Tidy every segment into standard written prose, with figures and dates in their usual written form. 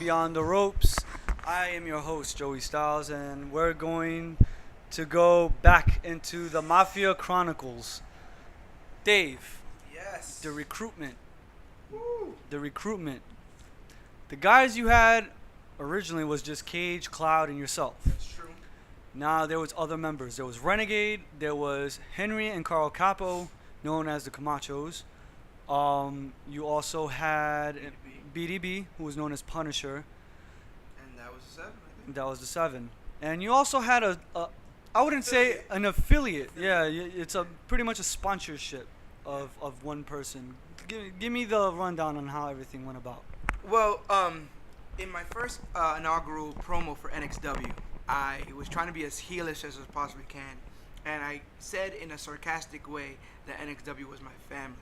Beyond the Ropes. I am your host, Joey Stylez, and we're going to go back into the Mafia Chronicles. Dave, Yes. the recruitment. Woo. The recruitment. The guys you had originally was just Cage, Cloud, and yourself. That's true. Now there was other members. There was Renegade, there was Henry and Carl Capo, known as the Camachos. You also had BDB, who was known as Punisher. And that was a 7, I think. That was the 7. And you also had I wouldn't say an affiliate. Yeah, it's a pretty much a sponsorship of one person. Give me the rundown on how everything went about. Well, in my first inaugural promo for NXW, I was trying to be as heelish as I possibly can. And I said in a sarcastic way that NXW was my family.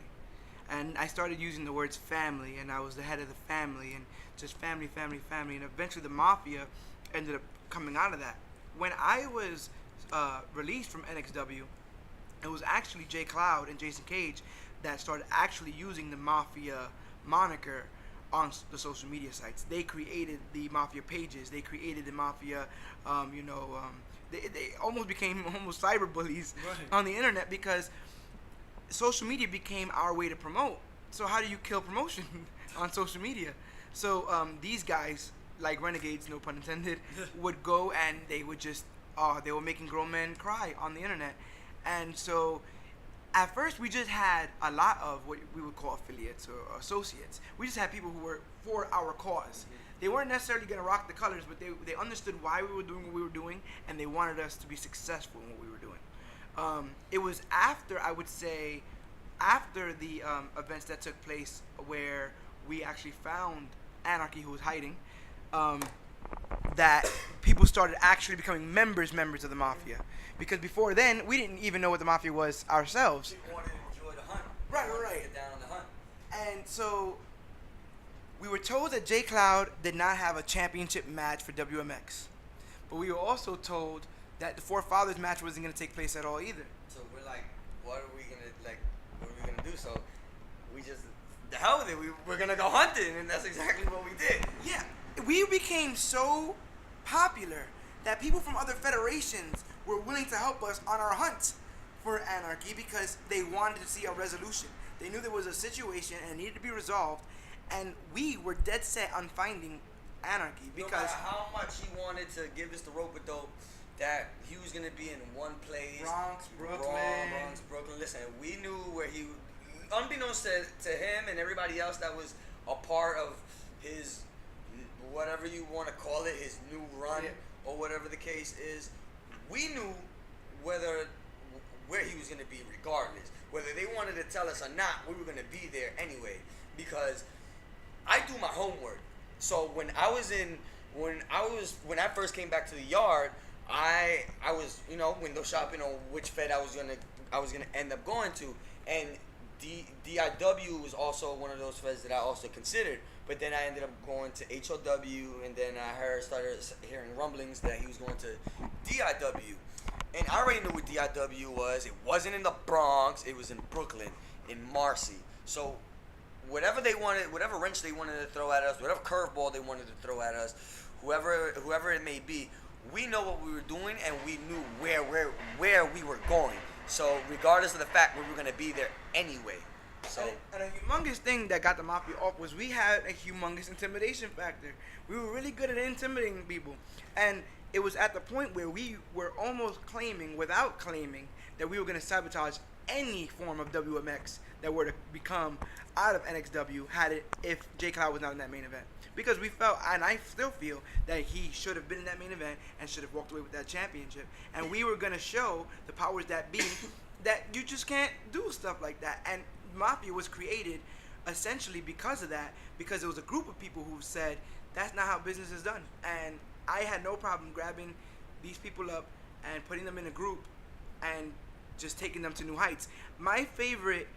And I started using the words family, and I was the head of the family, and just family, family, family. And eventually the Mafia ended up coming out of that. When I was released from NXW, it was actually Jay Cloud and Jason Cage that started actually using the Mafia moniker on the social media sites. They created the Mafia pages. They created the Mafia, they almost became almost cyber bullies on the internet because social media became our way to promote. So how do you kill promotion on social media? So these guys, like renegades, no pun intended, would go and they would just, they were making grown men cry on the internet. And so at first we just had a lot of what we would call affiliates or associates. We just had people who were for our cause. They weren't necessarily going to rock the colors, but they understood why we were doing what we were doing, and they wanted us to be successful in what we were doing. It was after, I would say, after the events that took place where we actually found Anarchy, who was hiding, that people started actually becoming members of the Mafia. Because before then, we didn't even know what the Mafia was ourselves. People wanted to enjoy the hunt. Right. Get down on the hunt. And so we were told that J Cloud did not have a championship match for WMX. But we were also told that the Four Fathers match wasn't going to take place at all either. So we're like, what are we gonna do? So we just, the hell with it. We're gonna go hunting, and that's exactly what we did. Yeah, we became so popular that people from other federations were willing to help us on our hunt for Anarchy because they wanted to see a resolution. They knew there was a situation and it needed to be resolved, and we were dead set on finding Anarchy because no matter how much he wanted to give us the rope-a-dope, that he was gonna be in one place. Bronx, Brooklyn. Listen, we knew where he, unbeknownst to him and everybody else that was a part of his, whatever you want to call it, his new run, or whatever the case is, we knew where he was going to be regardless. Whether they wanted to tell us or not, we were going to be there anyway, because I do my homework. So when I first came back to the yard, I was, window shopping on which Fed I was gonna end up going to, and DIW was also one of those Feds that I also considered. But then I ended up going to HOW, and then I started hearing rumblings that he was going to DIW, and I already knew what DIW was. It wasn't in the Bronx; it was in Brooklyn, in Marcy. So whatever they wanted, whatever wrench they wanted to throw at us, whatever curveball they wanted to throw at us, whoever it may be. We know what we were doing, and we knew where we were going. So regardless of the fact we were going to be there anyway. So and a humongous thing that got the Mafia off was we had a humongous intimidation factor. We were really good at intimidating people. And it was at the point where we were almost claiming, without claiming, that we were going to sabotage any form of WMX that were to become out of NXW if J Cloud was not in that main event. Because we felt, and I still feel, that he should have been in that main event and should have walked away with that championship. And we were going to show the powers that be that you just can't do stuff like that. And Mafia was created essentially because of that, because it was a group of people who said, that's not how business is done. And I had no problem grabbing these people up and putting them in a group and just taking them to new heights. My favorite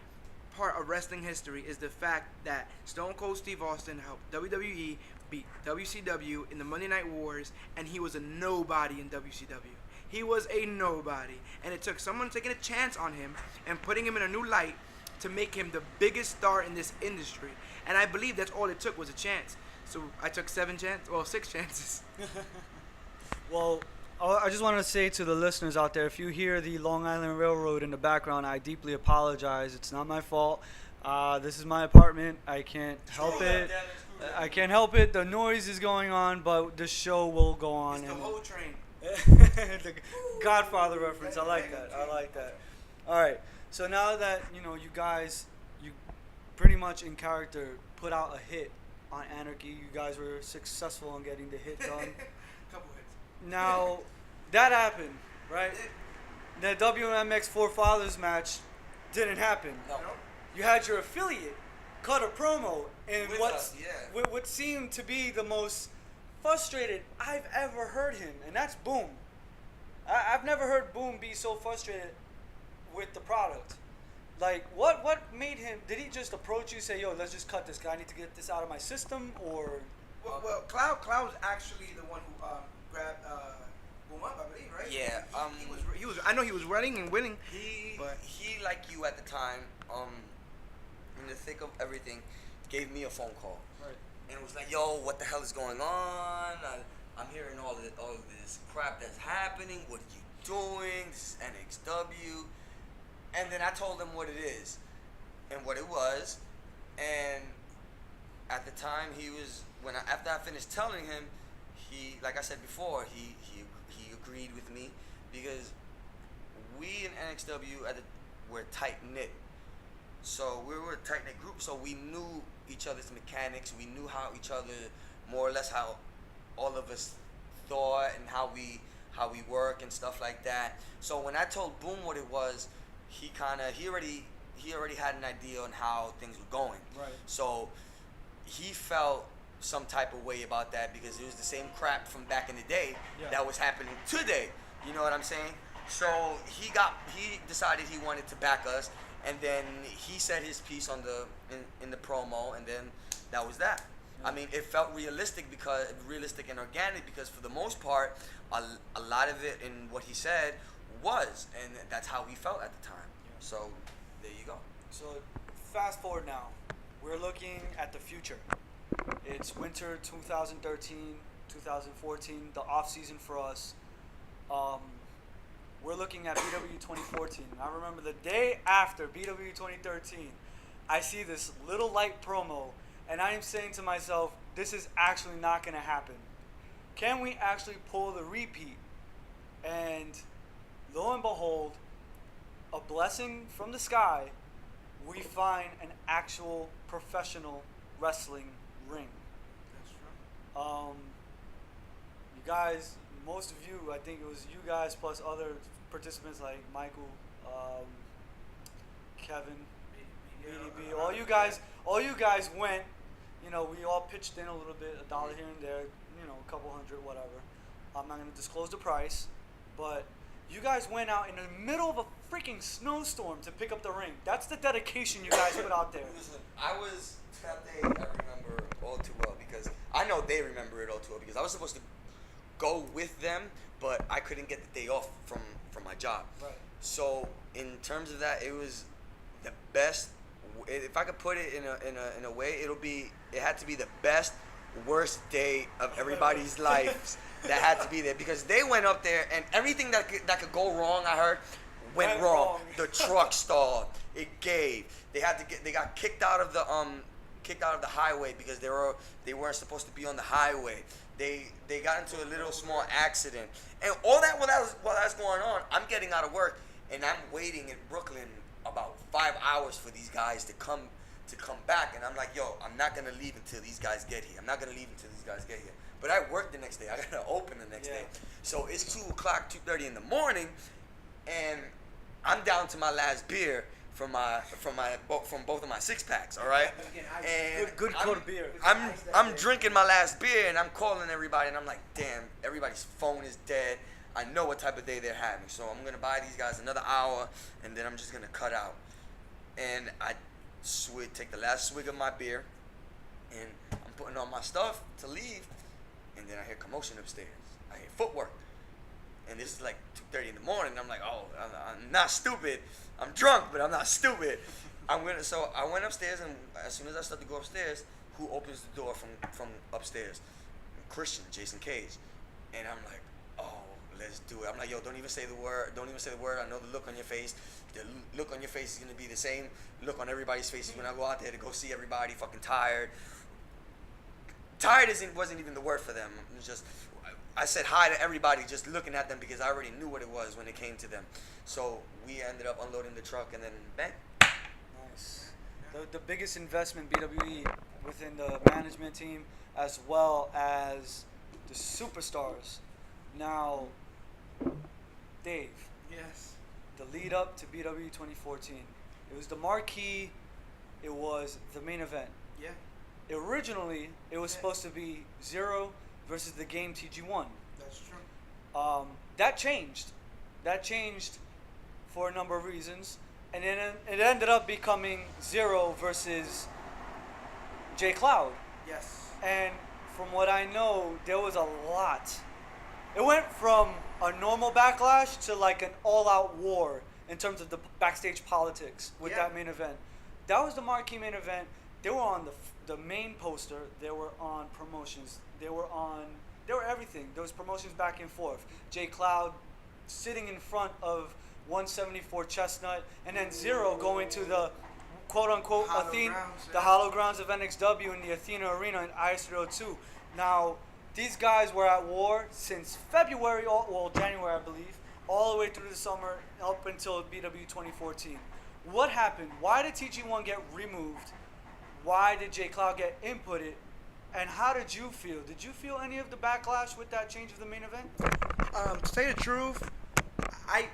part of wrestling history is the fact that Stone Cold Steve Austin helped WWE beat WCW in the Monday Night Wars, and he was a nobody in WCW. He was a nobody, and it took someone taking a chance on him and putting him in a new light to make him the biggest star in this industry. And I believe that's all it took was a chance. So I took 6 chances. Well, I just want to say to the listeners out there, if you hear the Long Island Railroad in the background, I deeply apologize. It's not my fault. This is my apartment. I can't help it. I can't help it. The noise is going on, but the show will go on. It's the whole train. The Godfather reference. I like that. I like that. All right. So now that you guys, you pretty much in character put out a hit on Anarchy. You guys were successful in getting the hit done. Couple hits. Now, that happened, right? The WMX Four Fathers match didn't happen. No. You had your affiliate cut a promo in With us, yeah. what seemed to be the most frustrated I've ever heard him, and that's Boom. I've never heard Boom be so frustrated with the product. Like, what made him? Did he just approach you, say, "Yo, let's just cut this guy. I need to get this out of my system," or? Well, Cloud was actually the one who grabbed Boom up, I believe, right? Yeah. He was. I know he was running and winning. He But- like you at the time, in the thick of everything, gave me a phone call. Right. And was like, "Yo, what the hell is going on? I'm hearing all of this crap that's happening. What are you doing? This is NXW." And then I told him what it is and what it was. And at the time, after I finished telling him, he, like I said before, he agreed with me because we in NXW were tight knit. So we were a tight knit group. So we knew each other's mechanics. We knew how each other, more or less, how all of us thought and how we work and stuff like that. So when I told Boom what it was, he already had an idea on how things were going. Right. So he felt some type of way about that because it was the same crap from back in the day that was happening today. You know what I'm saying? So he decided he wanted to back us, and then he said his piece on in the promo, and then that was that. I mean, it felt realistic and organic because for the most part, a lot of it in what he said was, and that's how he felt at the time. So there you go. So fast forward now, we're looking at the future. It's winter 2013, 2014, the off season for us. We're looking at BWE 2014. And I remember the day after BWE 2013, I see this little light promo, and I am saying to myself, this is actually not going to happen. Can we actually pull the repeat? And lo and behold, a blessing from the sky, we find an actual professional wrestling ring. That's true. You guys, most of you, I think it was you guys plus other participants like Michael, Kevin, BDB, all you guys went. We all pitched in a little bit, $1 here and there, a couple hundred, whatever. I'm not gonna disclose the price, but you guys went out in the middle of a freaking snowstorm to pick up the ring. That's the dedication you guys put out there. Listen, that day I remember all too well because I know they remember it all too well because I was supposed to go with them, but I couldn't get the day off from my job. Right. So in terms of that, it was the best. If I could put it in a way, it had to be the best, worst day of everybody's lives that had to be there because they went up there and everything that could go wrong, I heard, went wrong. The truck stalled. It gave. They got kicked out of the highway because they weren't supposed to be on the highway. They got into a little small accident, and all that while that's going on, I'm getting out of work and I'm waiting in Brooklyn about 5 hours for these guys to come back, and I'm like, yo, I'm not gonna leave until these guys get here. But I work the next day. I gotta open the next day. So it's 2:30 in the morning, and I'm down to my last beer from both of my 6-packs. All right, and Good cold beer. I'm drinking my last beer, and I'm calling everybody, and I'm like, damn, everybody's phone is dead. I know what type of day they're having, so I'm gonna buy these guys another hour, and then I'm just gonna cut out. And I take the last swig of my beer, and I'm putting on my stuff to leave, and then I hear commotion upstairs. I hear footwork, and this is like 2:30 in the morning. And I'm like, oh, I'm not stupid. I'm drunk, but I'm not stupid. So I went upstairs, and as soon as I started to go upstairs, who opens the door from upstairs? Christian, Jason Cage. And I'm like, oh, let's do it. I'm like, yo, don't even say the word. Don't even say the word. I know the look on your face. The look on your face is going to be the same look on everybody's faces when I go out there to go see everybody fucking tired. Tired wasn't even the word for them. It was just, I said hi to everybody just looking at them because I already knew what it was when it came to them. So we ended up unloading the truck and then bang. Nice. The biggest investment BWE within the management team as well as the superstars. Now, Dave. Yes. The lead up to BWE 2014. It was the marquee. It was the main event. Yeah. Originally, it was supposed to be Zero versus the game TG1. That's true. That changed. That changed for a number of reasons. And then it ended up becoming Zero versus J Cloud. Yes. And from what I know, there was a lot. It went from a normal backlash to like an all-out war in terms of the backstage politics with that main event. That was the marquee main event. They were on the main poster. They were on promotions. They were everything. There was promotions back and forth. J Cloud sitting in front of 174 Chestnut, and then Zero going to the quote-unquote the Hollow Grounds of NXW in the Athena Arena in IS-302. Now, these guys were at war since February, January, I believe, all the way through the summer up until BWE 2014. What happened? Why did TG1 get removed? Why did J Cloud get inputted? And how did you feel? Did you feel any of the backlash with that change of the main event? To say the truth,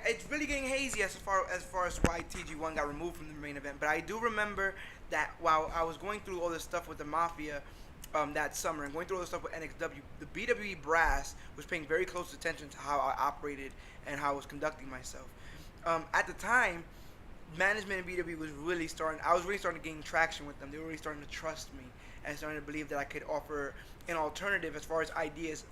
it's really getting hazy as far as why TG1 got removed from the main event. But I do remember that while I was going through all this stuff with the Mafia that summer and going through all this stuff with NXW, the BWE brass was paying very close attention to how I operated and how I was conducting myself. At the time, management in BWE was really starting. I was really starting to gain traction with them. They were really starting to trust me and starting to believe that I could offer an alternative as far as ideas.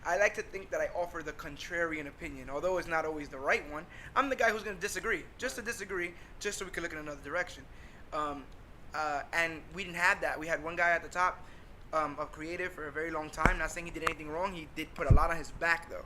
I like to think that I offer the contrarian opinion, although it's not always the right one. I'm the guy who's going to disagree, just so we can look in another direction. And we didn't have that. We had one guy at the top of creative for a very long time. Not saying he did anything wrong. He did put a lot on his back, though.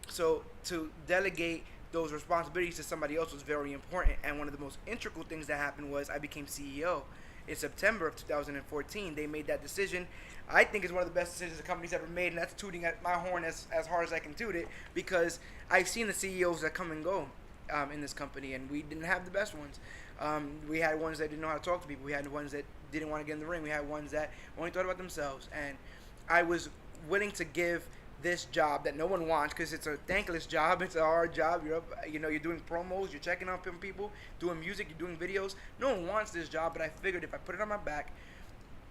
So to delegate those responsibilities to somebody else was very important. And one of the most integral things that happened was I became CEO in September of 2014. They made that decision. I think it's one of the best decisions the company's ever made, and that's tooting at my horn as hard as I can toot it, because I've seen the CEOs that come and go in this company, and we didn't have the best ones. We had ones that didn't know how to talk to people. We had ones that didn't want to get in the ring. We had ones that only thought about themselves. And I was willing to give this job that no one wants, because it's a thankless job. It's a hard job. You're up, you're doing promos, you're checking up on people, doing music, you're doing videos. No one wants this job, but I figured if I put it on my back,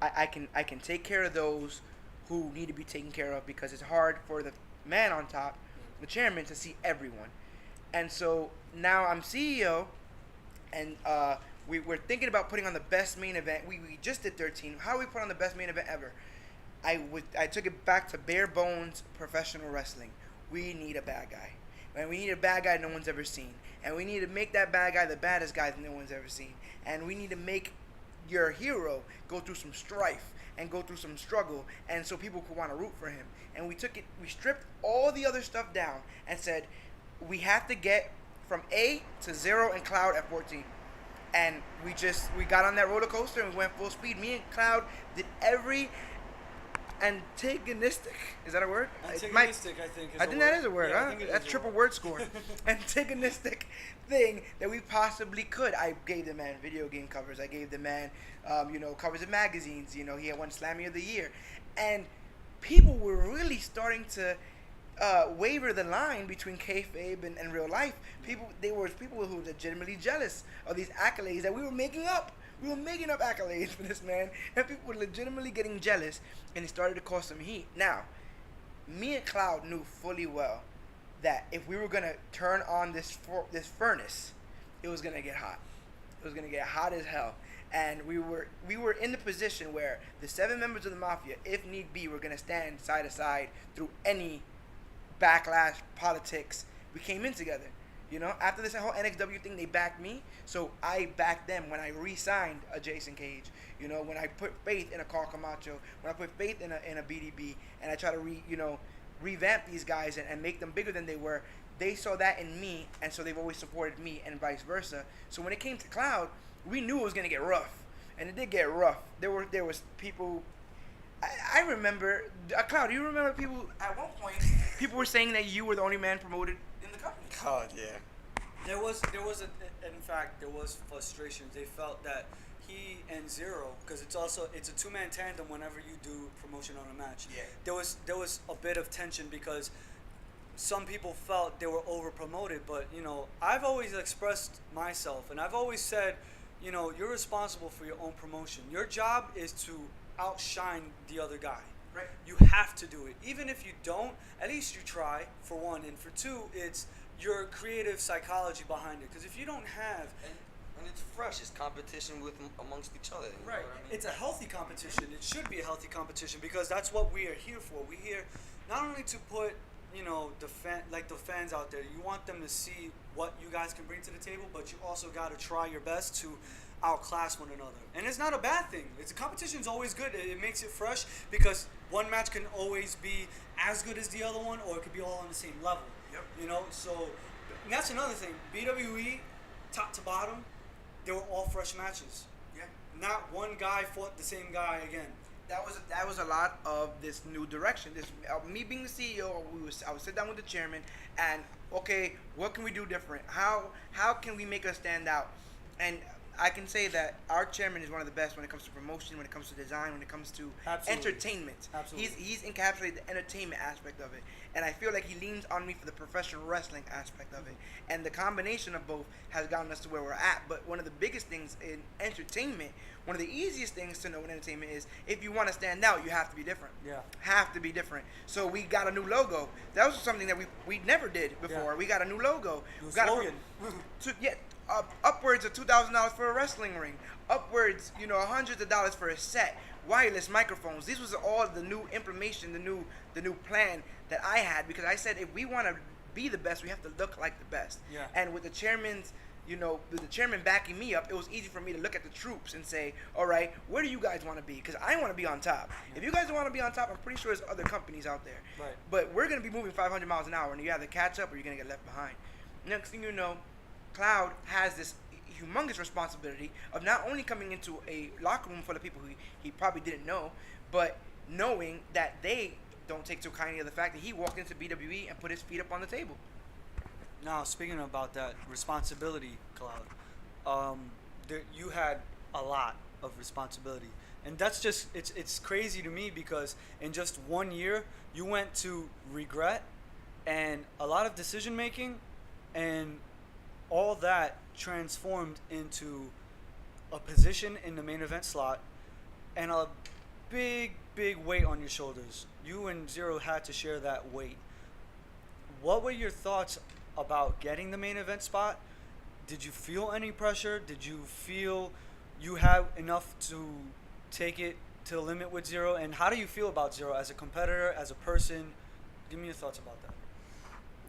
I can take care of those who need to be taken care of, because it's hard for the man on top, the chairman, to see everyone. And so now I'm CEO, and we're thinking about putting on the best main event. We just did 13. How do we put on the best main event ever? I took it back to bare bones professional wrestling. We need a bad guy. And we need a bad guy no one's ever seen. And we need to make that bad guy the baddest guy that no one's ever seen. And we need to make your hero go through some strife and go through some struggle, and so people could want to root for him. And we stripped all the other stuff down and said, we have to get from A to Zero and Cloud at 14. And we got on that roller coaster and we went full speed. Me and Cloud did every antagonistic, is that a word? Antagonistic, I think. I think that is a word, yeah, huh? That's triple word score. Antagonistic thing that we possibly could. I gave the man video game covers. I gave the man, covers of magazines. He had won Slammy of the Year. And people were really starting to waver the line between kayfabe and real life. There were people who were legitimately jealous of these accolades that we were making up. We were making up accolades for this man, and people were legitimately getting jealous, and it started to cause some heat. Now, me and Cloud knew fully well that if we were going to turn on this furnace, it was going to get hot. It was going to get hot as hell. And we were in the position where the 7 members of the Mafia, if need be, were going to stand side to side through any backlash, politics. We came in together. You know, after this whole NXW thing, they backed me, so I backed them when I re-signed a Jason Cage. You know, when I put faith in a Carl Camacho, when I put faith in a BDB, and I try to revamp these guys and make them bigger than they were. They saw that in me, and so they've always supported me, and vice versa. So when it came to Cloud, we knew it was gonna get rough, and it did get rough. There was people. I remember Cloud. Do you remember people at one point? People were saying that you were the only man promoted in the company. God, yeah. There was in fact there was frustration. They felt that he and Zero, because it's a two-man tandem whenever you do promotion on a match. Yeah. There was a bit of tension because some people felt they were over promoted, but I've always expressed myself, and I've always said, you're responsible for your own promotion. Your job is to outshine the other guy. Right. You have to do it. Even if you don't, at least you try, for one. And for two, it's your creative psychology behind it. Because if you don't have... And it's fresh. It's competition amongst each other. You know what I mean? It's a healthy competition. It should be a healthy competition because that's what we are here for. We're here not only to put, the fans out there. You want them to see what you guys can bring to the table, but you also got to try your best to outclass one another. And it's not a bad thing. The competition's always good. It makes it fresh because one match can always be as good as the other one, or it could be all on the same level. Yep. So and that's another thing. BWE, top to bottom, they were all fresh matches. Yeah. Not one guy fought the same guy again. That was a lot of this new direction. This me being the CEO, I would sit down with the chairman and okay, what can we do different? How can we make us stand out? And I can say that our chairman is one of the best when it comes to promotion, when it comes to design, when it comes to entertainment. Absolutely. He's encapsulated the entertainment aspect of it. And I feel like he leans on me for the professional wrestling aspect of it. And the combination of both has gotten us to where we're at. But one of the biggest things in entertainment, one of the easiest things to know in entertainment is if you want to stand out, you have to be different. Yeah. Have to be different. So we got a new logo. That was something that we never did before. Yeah. We got a new logo. New We got slogan. upwards of $2,000 for a wrestling ring, upwards, hundreds of dollars for a set, wireless microphones. These was all the new information, the new plan that I had, because I said if we want to be the best, we have to look like the best. Yeah. And with the chairman's, with the chairman backing me up, it was easy for me to look at the troops and say, all right, where do you guys want to be? Because I want to be on top. Yeah. If you guys don't want to be on top, I'm pretty sure there's other companies out there. Right. But we're going to be moving 500 miles an hour, and you either catch up or you're going to get left behind. Next thing you know, Cloud has this humongous responsibility of not only coming into a locker room full of people who he probably didn't know, but knowing that they don't take too kindly of the fact that he walked into BWE and put his feet up on the table. Now, speaking about that responsibility, Cloud, you had a lot of responsibility. And that's just, it's crazy to me because in just 1 year, you went to regret and a lot of decision making, and all that transformed into a position in the main event slot and a big weight on your shoulders. You and Zero had to share that weight. What were your thoughts about getting the main event spot? Did you feel any pressure? Did you feel you have enough to take it to the limit with Zero? And how do you feel about Zero as a competitor, as a person? Give me your thoughts about that.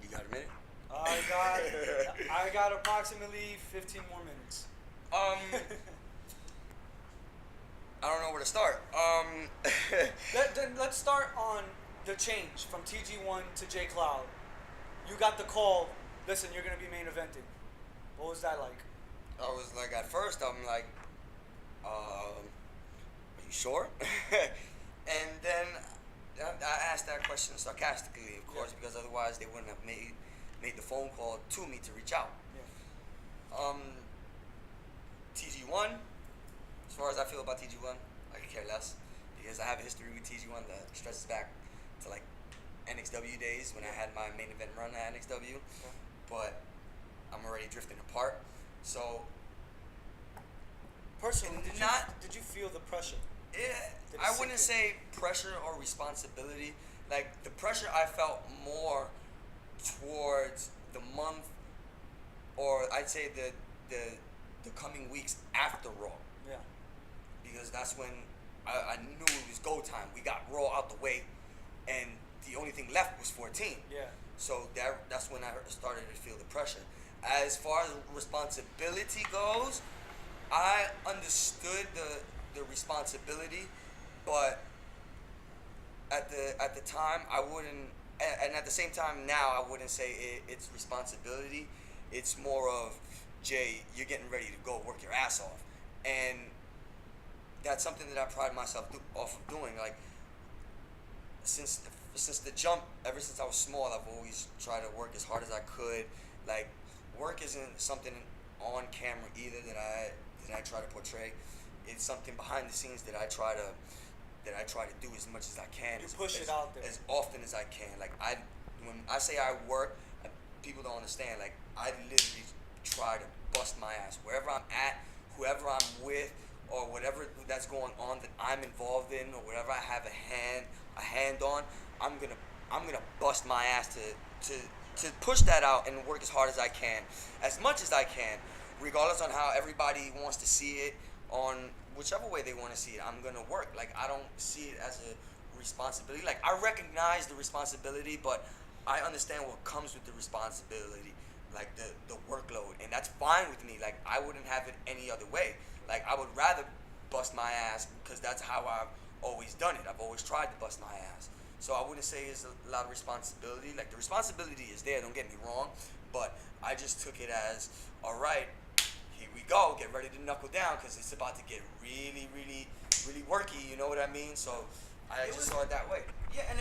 You got a minute? I got approximately 15 more minutes. I don't know where to start. Let's start on the change from TG1 to J Cloud. You got the call. Listen, you're gonna be main eventing. What was that like? I was like, at first, I'm like, are you sure? And then I asked that question sarcastically, of course, because otherwise they wouldn't have made the phone call to me to reach out. Yeah. TG1, as far as I feel about TG1, I could care less because I have a history with TG1 that stretches back to like NXW days when I had my main event run at NXW. Yeah. But I'm already drifting apart. So personally, did you feel the pressure? I wouldn't say pressure or responsibility. Like the pressure I felt more towards the month, or I'd say the coming weeks after Raw. Yeah. Because that's when I knew it was go time. We got Raw out the way, and the only thing left was 14. Yeah. So that's when I started to feel the pressure. as far as responsibility goes, I understood the responsibility, but at the time I wouldn't, and at the same time now I wouldn't say it's responsibility. It's more of, Jay, you're getting ready to go work your ass off, and that's something that I pride myself off of doing. Like since the jump, ever since I was small, I've always tried to work as hard as I could. Like work isn't something on camera either that I try to portray. It's something behind the scenes that I try to do as much as I can. You push it out there as often as I can. Like when I say I work, people don't understand. Like I literally try to bust my ass wherever I'm at, whoever I'm with, or whatever that's going on that I'm involved in, or whatever I have a hand on. I'm gonna bust my ass to push that out and work as hard as I can, as much as I can, regardless on how everybody wants to see it, on whichever way they want to see it. I'm gonna work. Like I don't see it as a responsibility. Like I recognize the responsibility, but I understand what comes with the responsibility, like the workload, and that's fine with me. Like I wouldn't have it any other way. Like I would rather bust my ass because that's how I've always done it. I've always tried to bust my ass. So I wouldn't say it's a lot of responsibility. Like the responsibility is there, don't get me wrong, but I just took it as, all right, here we go, get ready to knuckle down because it's about to get really, really, really worky, you know what I mean? So I just saw it that way. Yeah, and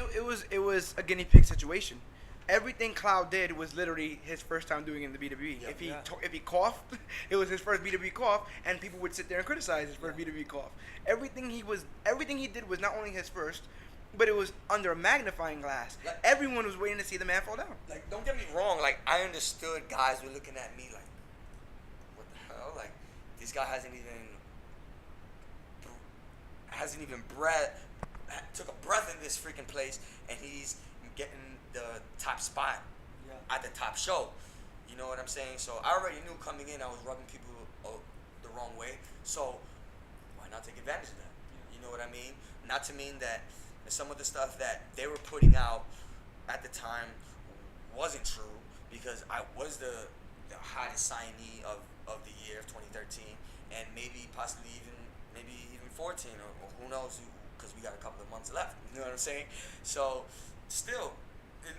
it was a guinea pig situation. Everything Cloud did was literally his first time doing it in the BWE. Yeah. If he coughed, it was his first BWE cough, and people would sit there and criticize his first BWE cough. Everything he did was not only his first, but it was under a magnifying glass. Like, everyone was waiting to see the man fall down. Like, don't get me wrong. Like, I understood guys were looking at me like, what the hell? Like, this guy hasn't even took a breath in this freaking place, and he's getting the top spot at the top show. You know what I'm saying? So I already knew coming in I was rubbing people the wrong way. So why not take advantage of that? You know what I mean? Not to mean that some of the stuff that they were putting out at the time wasn't true, because I was the hottest signee of the year of 2013, and possibly even 14, or who knows, because we got a couple of months left. You know what I'm saying? So still,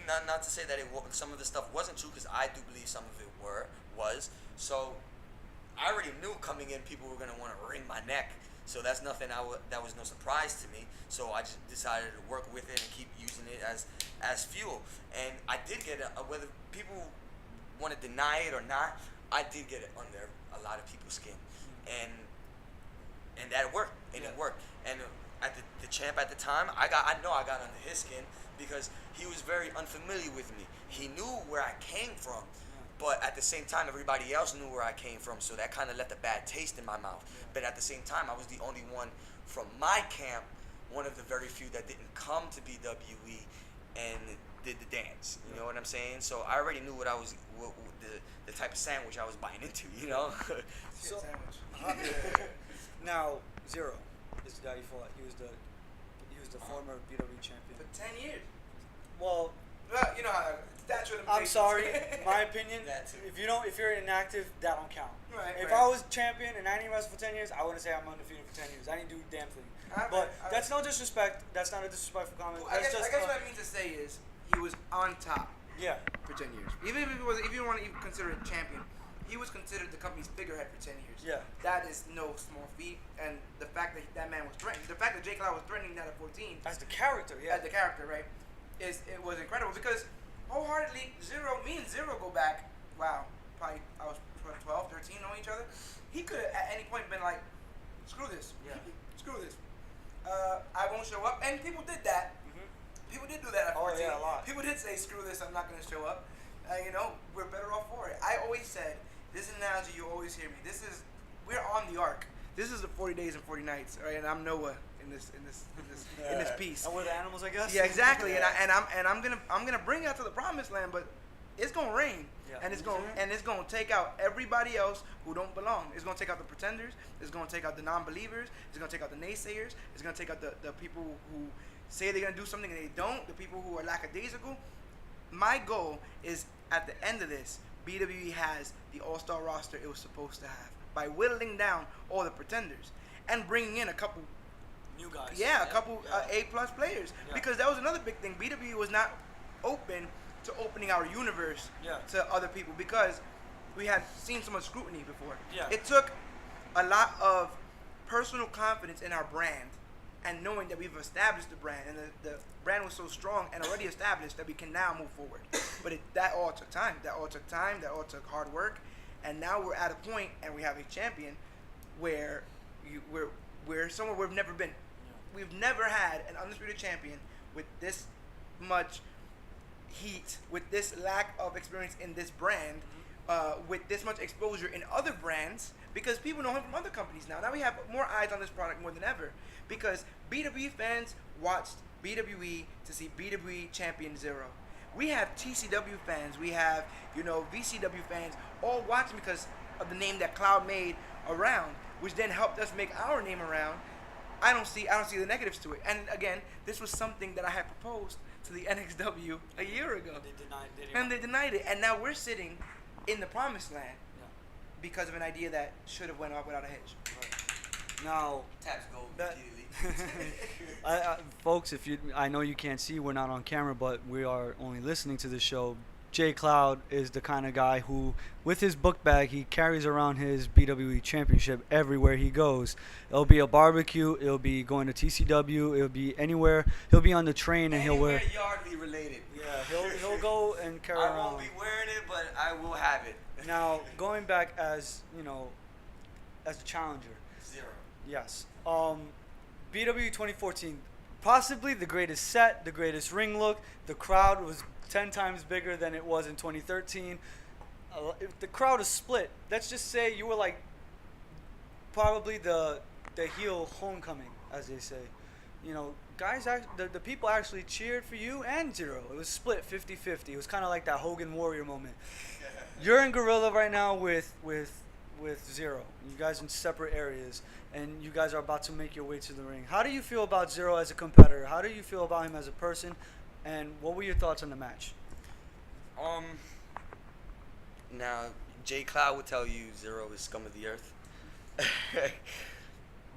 not to say that some of the stuff wasn't true, because I do believe some of it was. So I already knew coming in people were gonna want to wring my neck. So that's nothing that was no surprise to me. So I just decided to work with it and keep using it as fuel. And I did get whether people want to deny it or not, I did get it under a lot of people's skin, and that worked, and it worked. And at the champ at the time, I know I got under his skin because he was very unfamiliar with me. He knew where I came from, but at the same time, everybody else knew where I came from, so that kind of left a bad taste in my mouth. But at the same time, I was the only one from my camp, one of the very few that didn't come to BWE and did the dance. You know what I'm saying? So I already knew what the type of sandwich I was buying into, you know? So, now, Zero is the guy you fought. He was the former BWE champion. For 10 years. Well, you know how statute of I'm limitations. sorry, my opinion. That too. If you're inactive, that don't count. Right, If right. I was champion and I didn't wrestle for 10 years, I wouldn't say I'm undefeated for 10 years. I didn't do a damn thing. That's no disrespect. That's not a disrespectful comment. I That's guess just what I mean to say is he was on top yeah. for 10 years. Even if you want to even consider it champion, he was considered the company's figurehead for 10 years. Yeah. That is no small feat, and the fact that man was threatened, the fact that Jay Cloud was threatening that at 14, As the character, yeah. as the character, right, it was incredible because wholeheartedly, me and Zero go back, wow, probably I was 12, 13 knowing each other. He could have at any point been like, screw this. Yeah. Screw this. I won't show up. And people did that. Mm-hmm. People did do that at 14. Oh, yeah, a lot. People did say, screw this, I'm not going to show up. We're better off for it. I always said, this analogy, you always hear me, we're on the ark. This is the 40 days and 40 nights, right? And I'm Noah in this piece. And we're the animals, I guess. Yeah, exactly. And I'm gonna bring you out to the promised land, but it's gonna rain, and it's gonna take out everybody else who don't belong. It's gonna take out the pretenders. It's gonna take out the non-believers. It's gonna take out the naysayers. It's gonna take out the people who say they're gonna do something and they don't. The people who are lackadaisical. My goal is at the end of this, BWE has the all-star roster it was supposed to have by whittling down all the pretenders and bringing in a couple New guys. a couple A-plus players. Yeah. Because that was another big thing. BWE was not open to opening our universe to other people because we had seen so much scrutiny before. Yeah. It took a lot of personal confidence in our brand and knowing that we've established the brand and the brand was so strong and already established that we can now move forward. But that all took time. That all took hard work. And now we're at a point and we have a champion where we're somewhere we've never been. We've never had an undisputed champion with this much heat, with this lack of experience in this brand, with this much exposure in other brands, because people know him from other companies now. Now we have more eyes on this product more than ever, because BWE fans watched BWE to see BWE Champion Zero. We have TCW fans, we have VCW fans, all watching because of the name that Cloud made around, which then helped us make our name around. I don't see the negatives to it. And again, this was something that I had proposed to the NXW a year ago. They denied it. And now we're sitting in the promised land because of an idea that should have went off without a hitch. Right. Now, Taps go immediately. folks, I know you can't see, we're not on camera, but we are only listening to the show. Jay Cloud is the kind of guy who, with his book bag, he carries around his BWE championship everywhere he goes. It'll be a barbecue, it'll be going to TCW, it'll be anywhere. He'll be on the train and he'll wear. Yardley related. Yeah, he'll go and carry around. I won't be wearing it, but I will have it. Now, going back as as a challenger. Zero. Yes. BWE 2014, possibly the greatest set, the greatest ring look. The crowd was 10 times bigger than it was in 2013. If the crowd is split, let's just say you were like probably the heel homecoming, as they say. Guys, the people actually cheered for you and Zero. It was split 50-50. It was kind of like that Hogan Warrior moment. You're in Gorilla right now with Zero. You guys in separate areas, and you guys are about to make your way to the ring. How do you feel about Zero as a competitor? How do you feel about him as a person? And what were your thoughts on the match? Now, Jay Cloud would tell you Zero is scum of the earth.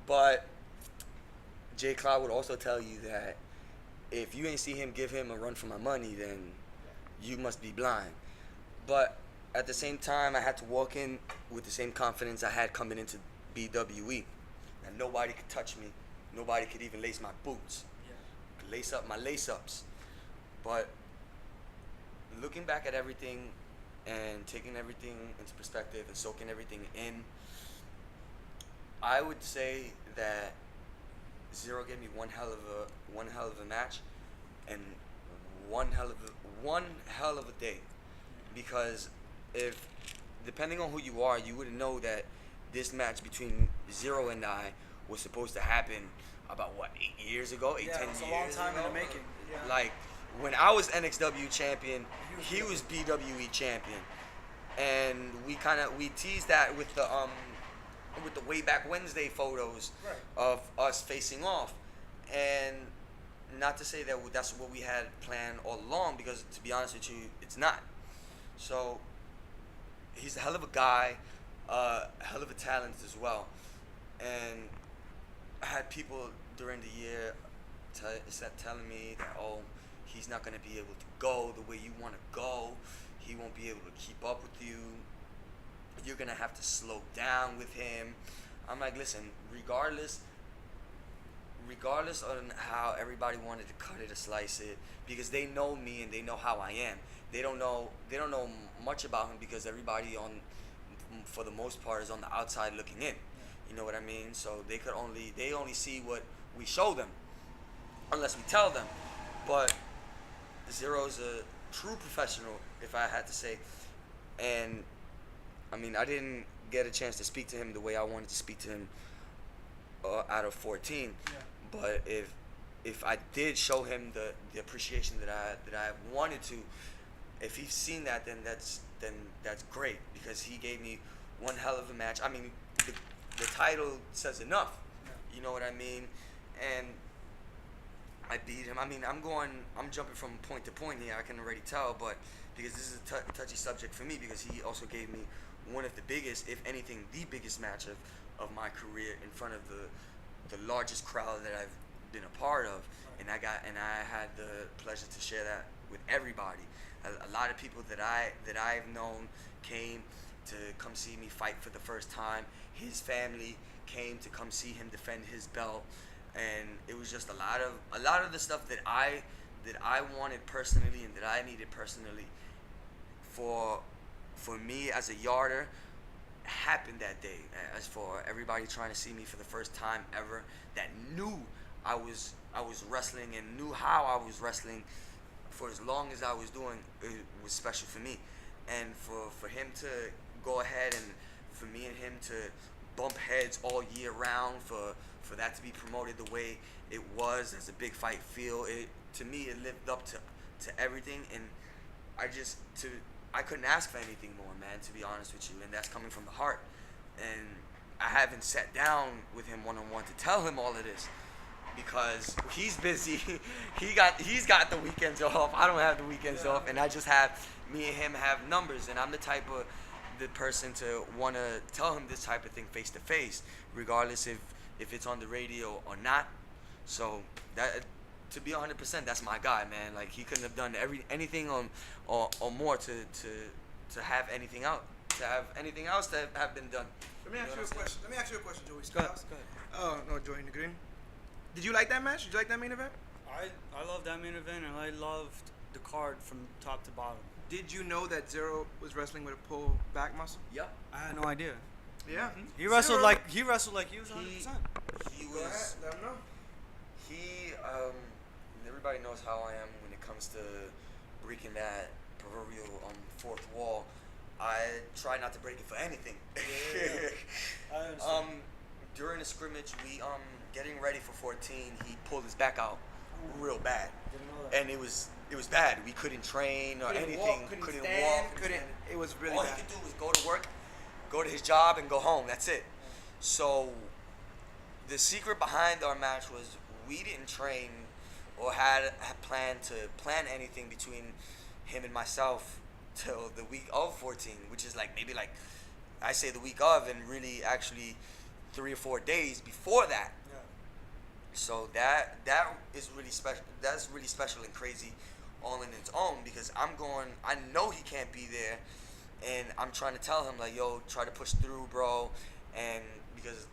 But Jay Cloud would also tell you that if you ain't see him give him a run for my money, then you must be blind. But at the same time, I had to walk in with the same confidence I had coming into BWE. And nobody could touch me. Nobody could even lace my boots. Lace up my lace-ups. But looking back at everything and taking everything into perspective and soaking everything in, I would say that Zero gave me one hell of a match and one hell of a day. Because if, depending on who you are, you wouldn't know that this match between Zero and I was supposed to happen about 8 years ago, 10 years ago. It's a long time in the making. Yeah. Like when I was NXW champion, he was BWE champion, and we teased that with the way back Wednesday photos of us facing off, and not to say that that's what we had planned all along, because to be honest with you, it's not. So he's a hell of a guy, hell of a talent as well, and I had people during the year telling me that, he's not going to be able to go the way you want to go. He won't be able to keep up with you. You're going to have to slow down with him. I'm like, listen, regardless on how everybody wanted to cut it or slice it, because they know me and they know how I am. They don't know much about him because everybody for the most part is on the outside looking in. You know what I mean? So they only see what we show them, unless we tell them. But Zero's a true professional, if I had to say. And I mean, I didn't get a chance to speak to him the way I wanted to speak to him out of 14. Yeah. But if I did show him the appreciation that I wanted to, if he's seen that, then that's great, because he gave me one hell of a match. I mean, the title says enough. Yeah. You know what I mean? And I beat him. I mean, I'm jumping from point to point here. I can already tell, but because this is a touchy subject for me, because he also gave me one of the biggest, if anything, the biggest match of my career in front of the largest crowd that I've been a part of, and I had the pleasure to share that with everybody. A lot of people that I've known came to come see me fight for the first time. His family came to come see him defend his belt, and it was just a lot of the stuff that I wanted personally and that I needed personally for me as a yarder happened that day. As for everybody trying to see me for the first time ever, that knew I was wrestling and knew how I was wrestling for as long as I was doing, it was special for me. And for him to go ahead and for me and him to bump heads all year round, for that to be promoted the way it was as a big fight feel, to me it lived up to everything, and I couldn't ask for anything more, man, to be honest with you, and that's coming from the heart. And I haven't sat down with him one-on-one to tell him all of this, because he's busy. He's got the weekends off. I don't have the weekends off, and I just have me and him have numbers, and I'm the type of the person to want to tell him this type of thing face to face, regardless if it's on the radio or not. So that, to be 100%, that's my guy, man. Like, he couldn't have done anything or more to have anything out, to have anything else that have been done. Let me ask you a question, Joey Stylez. Go ahead. Oh no, Joey in the green. Did you like that match? Did you like that main event? I loved that main event, and I loved the card from top to bottom. Did you know that Zero was wrestling with a pull back muscle? Yep. I had no idea. Yeah. He wrestled Zero. like he was 100%. He Go ahead, was. let him know. Everybody knows how I am when it comes to breaking that proverbial fourth wall. I try not to break it for anything. I understand. During the scrimmage, we getting ready for 14, he pulled his back out real bad, Didn't know that. and it was bad. We couldn't train or Couldn't anything. walk, couldn't couldn't stand, walk. couldn't. It was really All bad. he could do was go to work, go to his job, and go home. That's it. So the secret behind our match was we didn't train or had planned to plan anything between him and myself till the week of 14, which is maybe I say the week of, and really actually 3 or 4 days before that. Yeah. So that is really special. That's really special and crazy all in its own, because I know he can't be there, and I'm trying to tell him yo, try to push through, bro, and because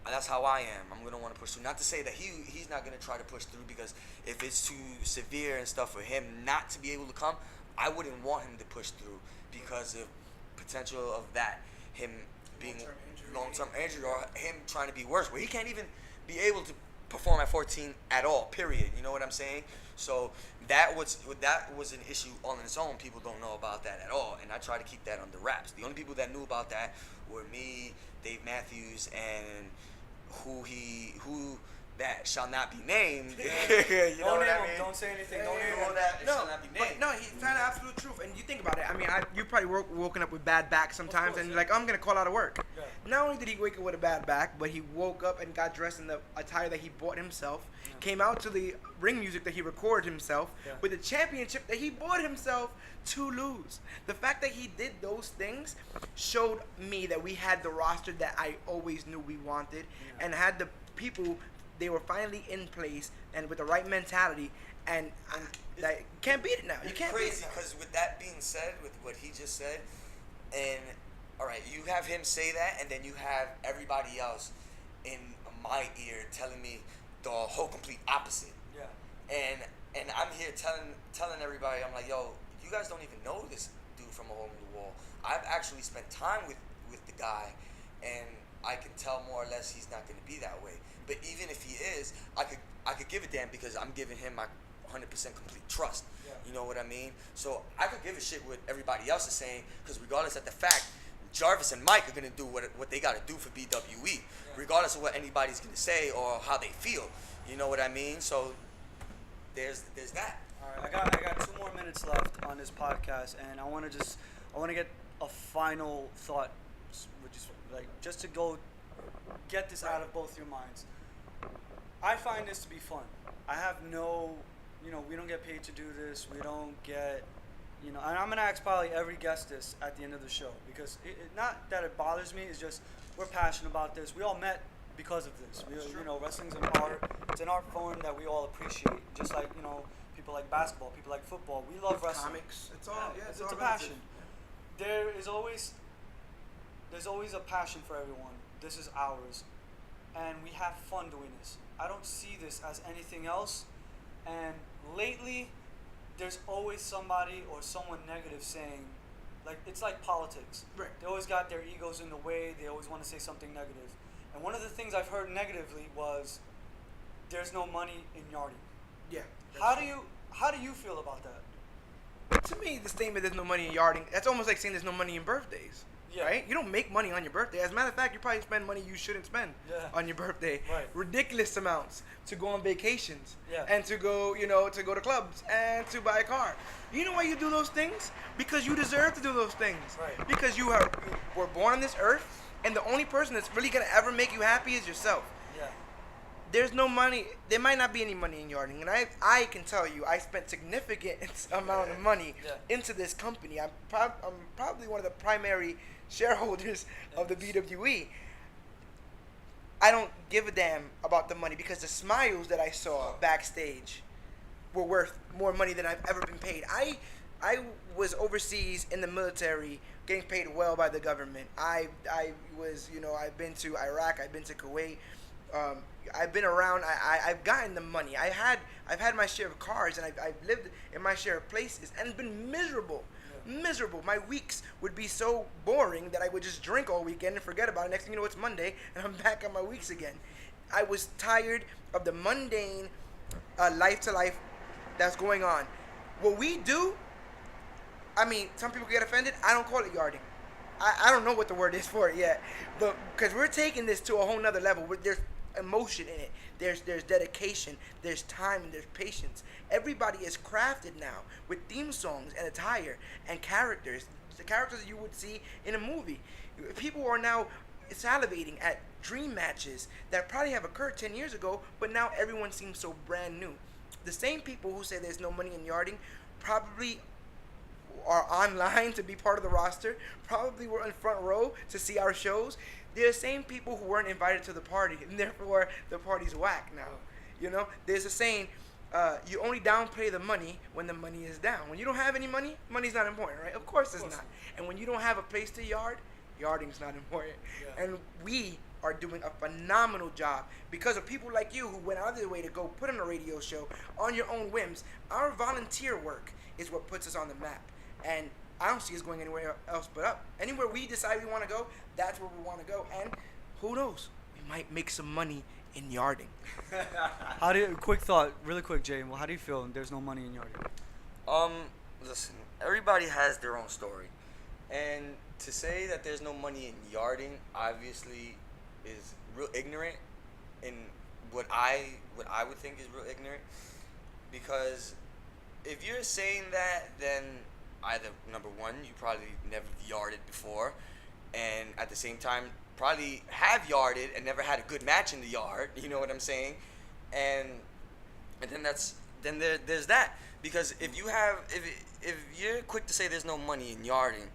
that's how I am. I'm gonna want to push through. Not to say that he's not gonna try to push through, because if it's too severe and stuff for him not to be able to come, I wouldn't want him to push through because of potential of that, him being long-term injury or him trying to be worse, where he can't even be able to perform at 14 at all, period. You know what I'm saying? So that was an issue all in its own. People don't know about that at all, and I try to keep that under wraps. The only people that knew about that were me, Dave Mathews, and who that shall not be named. You know what I mean? Don't say anything. Don't Don't name know him. that No, shall not be named. but no, he's telling the absolute truth. And you think about it. I mean, you probably woken up with bad back sometimes, course, and yeah. you're like, I'm gonna call out of work. Yeah. Not only did he wake up with a bad back, but he woke up and got dressed in the attire that he bought himself. Yeah. Came out to the ring music that he recorded himself, Yeah. with the championship that he bought himself to lose. The fact that he did those things showed me that we had the roster that I always knew we wanted, Yeah. and had the people. They were finally in place and with the right mentality, and that can't beat it now. You It's can't crazy beat it now. because with that being said, with what he just said, and all right, you have him say that, and then you have everybody else in my ear telling me the whole complete opposite. Yeah. And I'm here telling everybody, I'm like, yo, you guys don't even know this dude from a hole in the wall. I've actually spent time with the guy, and I can tell more or less he's not going to be that way. But even if he is, I could give a damn, because I'm giving him my 100% complete trust. Yeah. You know what I mean? So I could give a shit what everybody else is saying, because regardless of the fact, Jarvis and Mike are going to do what they got to do for BWE, regardless of what anybody's going to say or how they feel. You know what I mean? So there's that. All right, I got 2 more minutes left on this podcast, and I want to get a final thought, which is just to go get this out of both your minds. I find this to be fun. I have no, we don't get paid to do this. We don't get, and I'm gonna ask probably every guest this at the end of the show because not that it bothers me. It's just we're passionate about this. We all met because of this. Wrestling's an art. It's an art form that we all appreciate. Just like people like basketball, people like football. We love wrestling. Comics. It's all. Yeah, it's all a relative. passion. There's always a passion for everyone. This is ours, and we have fun doing this. I don't see this as anything else. And lately, there's always somebody or someone negative saying, like, it's like politics. Right. They always got their egos in the way. They always want to say something negative. And one of the things I've heard negatively was, there's no money in yarding. Yeah. How do you feel about that? To me, the statement "there's no money in yarding" that's almost like saying there's no money in birthdays. Yeah. Right? You don't make money on your birthday. As a matter of fact, you probably spend money you shouldn't spend on your birthday. Right. Ridiculous amounts to go on vacations Yeah. and to go, to go to clubs and to buy a car. You know why you do those things? Because you deserve to do those things. Right. Because you were born on this earth, and the only person that's really gonna ever make you happy is yourself. Yeah. There's no money. There might not be any money in yarding, and I can tell you, I spent significant amount of money into this company. I'm probably one of the primary shareholders of the BWE. I don't give a damn about the money because the smiles that I saw backstage were worth more money than I've ever been paid. I was overseas in the military, getting paid well by the government. I was, I've been to Iraq, I've been to Kuwait. I've been around. I've gotten the money. I've had my share of cars, and I've lived in my share of places, and it's been miserable. Miserable. My weeks would be so boring that I would just drink all weekend and forget about it. Next thing you know, it's Monday, and I'm back on my weeks again. I was tired of the mundane life to life that's going on. What we do, some people get offended. I don't call it yarding. I don't know what the word is for it yet, but because we're taking this to a whole nother level. There's emotion in it. There's dedication. There's time and there's patience. Everybody is crafted now with theme songs and attire and characters. The characters you would see in a movie. People are now salivating at dream matches that probably have occurred 10 years ago, but now everyone seems so brand new. The same people who say there's no money in yarding probably are online to be part of the roster, probably were in front row to see our shows. They're the same people who weren't invited to the party, and therefore the party's whack now. There's a saying, you only downplay the money when the money is down. When you don't have any money, money's not important, right? Of course it's not. And when you don't have a place to yarding's not important. Yeah. And we are doing a phenomenal job because of people like you who went out of their way to go put on a radio show on your own whims. Our volunteer work is what puts us on the map. And I don't see us going anywhere else but up. Anywhere we decide we want to go, that's where we want to go. And who knows? We might make some money in yarding. Quick thought, really quick, Jay. Well, how do you feel there's no money in yarding? Listen, everybody has their own story. And to say that there's no money in yarding obviously is real ignorant in what I would think is real ignorant. Because if you're saying that, then either, number one, you probably never yarded before, and at the same time, probably have yarded and never had a good match in the yard. You know what I'm saying? And then there's that. Because if you're quick to say there's no money in yarding,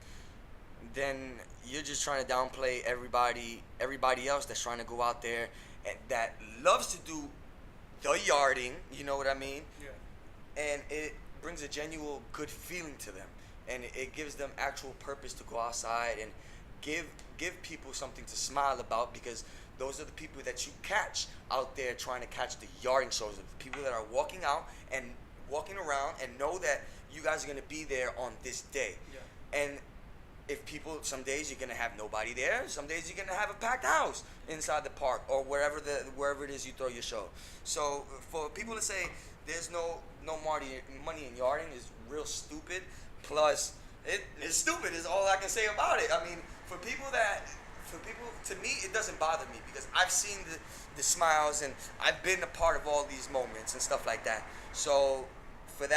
then you're just trying to downplay everybody else that's trying to go out there and that loves to do the yarding. You know what I mean? Yeah. And it brings a genuine good feeling to them, and it gives them actual purpose to go outside and give people something to smile about, because those are the people that you catch out there trying to catch the yarding shows, the people that are walking out and walking around and know that you guys are going to be there on this day. Yeah. And if people, some days you're going to have nobody there, some days you're going to have a packed house inside the park or wherever it is you throw your show. So for people to say there's no money in yarding is real stupid. Plus, it's stupid is all I can say about it. I mean, for people, to me, it doesn't bother me because I've seen the smiles and I've been a part of all these moments and stuff like that. So for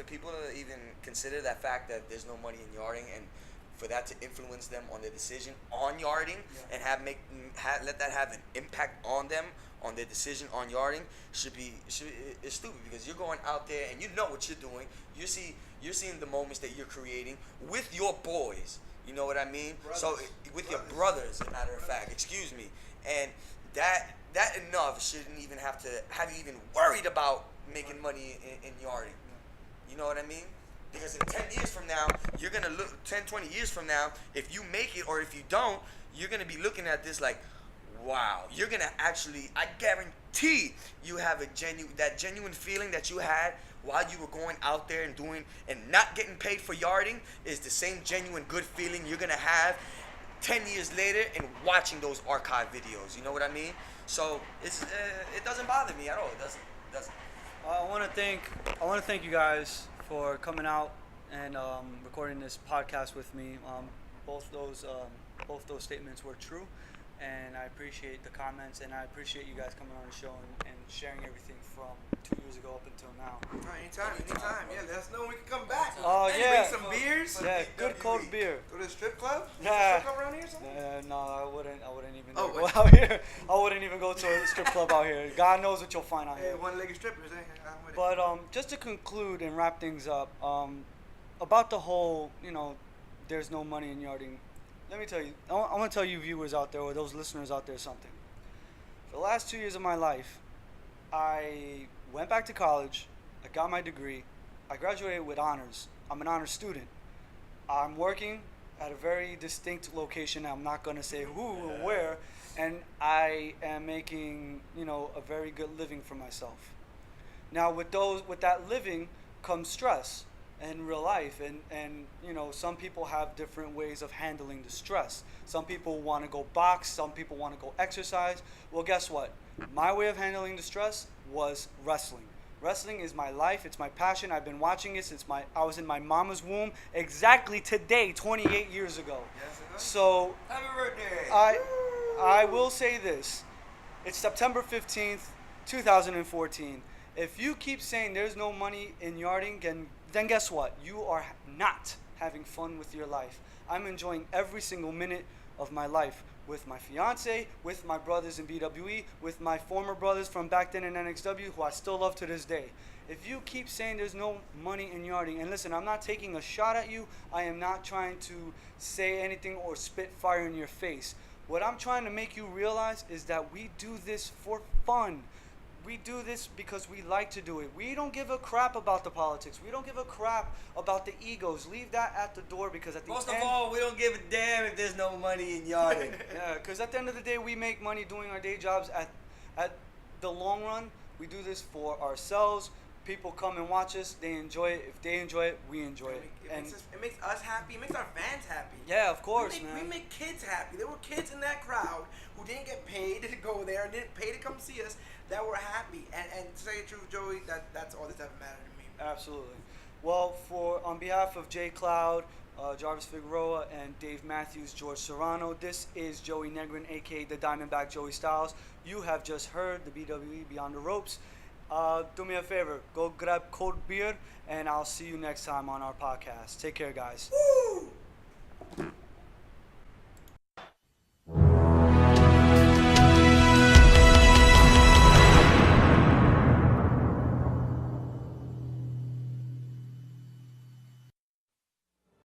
people to even consider that fact that there's no money in yarding and for that to influence them on their decision on yarding and let that have an impact on them on their decision on yarding is stupid, because you're going out there and you know what you're doing. You're seeing the moments that you're creating with your boys. You know what I mean? With your brothers, as a matter of fact. Excuse me. And that enough shouldn't even have to have you even worried about making money in yarding. You know what I mean? Because in 10 years from now, you're going to look, 10, 20 years from now, if you make it or if you don't, you're going to be looking at this like, wow, you're going to actually, I guarantee you have that genuine feeling that you had while you were going out there and doing and not getting paid for yarding is the same genuine good feeling you're going to have 10 years later and watching those archive videos. You know what I mean? So it doesn't bother me at all. It doesn't. I want to thank you guys for coming out and recording this podcast with me. Both those statements were true, and I appreciate the comments, and I appreciate you guys coming on the show and sharing everything from 2 years ago up until now. Anytime. Yeah, let us know when we can come back. Oh, and yeah. bring some beers. Yeah, good cold beer. Go to the strip club? Yeah. Strip club around here or something? No, I wouldn't even Oh, go wait. out here. I wouldn't even go to a strip club out here. God knows what you'll find out Hey, here. one-legged strippers, eh? I'm with it. But just to conclude and wrap things up, about the whole, there's no money in yarding. Let me tell you, I want to tell you viewers out there or those listeners out there something. For the last 2 years of my life, I went back to college. I got my degree. I graduated with honors. I'm an honors student. I'm working at a very distinct location. I'm not going to say who or where. And I am making, a very good living for myself. Now, with that living comes stress in real life, and some people have different ways of handling the stress. Some people want to go box, some people want to go exercise. Well, guess what? My way of handling the stress was wrestling. Wrestling is my life, it's my passion. I've been watching it since I was in my mama's womb exactly today, 28 years ago. Yes, it is. So Happy birthday! I will say this. It's September 15th, 2014. If you keep saying there's no money in yarding, then guess what? You are not having fun with your life. I'm enjoying every single minute of my life with my fiance, with my brothers in BWE, with my former brothers from back then in NXW, who I still love to this day. If you keep saying there's no money in yarding, and listen, I'm not taking a shot at you. I am not trying to say anything or spit fire in your face. What I'm trying to make you realize is that we do this for fun. We do this because we like to do it. We don't give a crap about the politics. We don't give a crap about the egos. Leave that at the door, because at the Most end... of all, we don't give a damn if there's no money in yarding. Yeah, because at the end of the day, we make money doing our day jobs. At the long run, we do this for ourselves. People come and watch us. They enjoy it. If they enjoy it, we enjoy it. It makes us happy. It makes our fans happy. Yeah, of course, We man. make kids happy. There were kids in that crowd who didn't get paid to go there and didn't pay to come see us that were happy. And to say the truth, Joey, that's all this ever mattered to me. Absolutely. Well, on behalf of Jay Cloud, Jarvis Figueroa, and Dave Mathews, George Serrano, this is Joey Negrin, a.k.a. the Diamondback Joey Stylez. You have just heard the BWE Beyond the Ropes. Do me a favor, go grab cold beer, and I'll see you next time on our podcast. Take care, guys. Woo!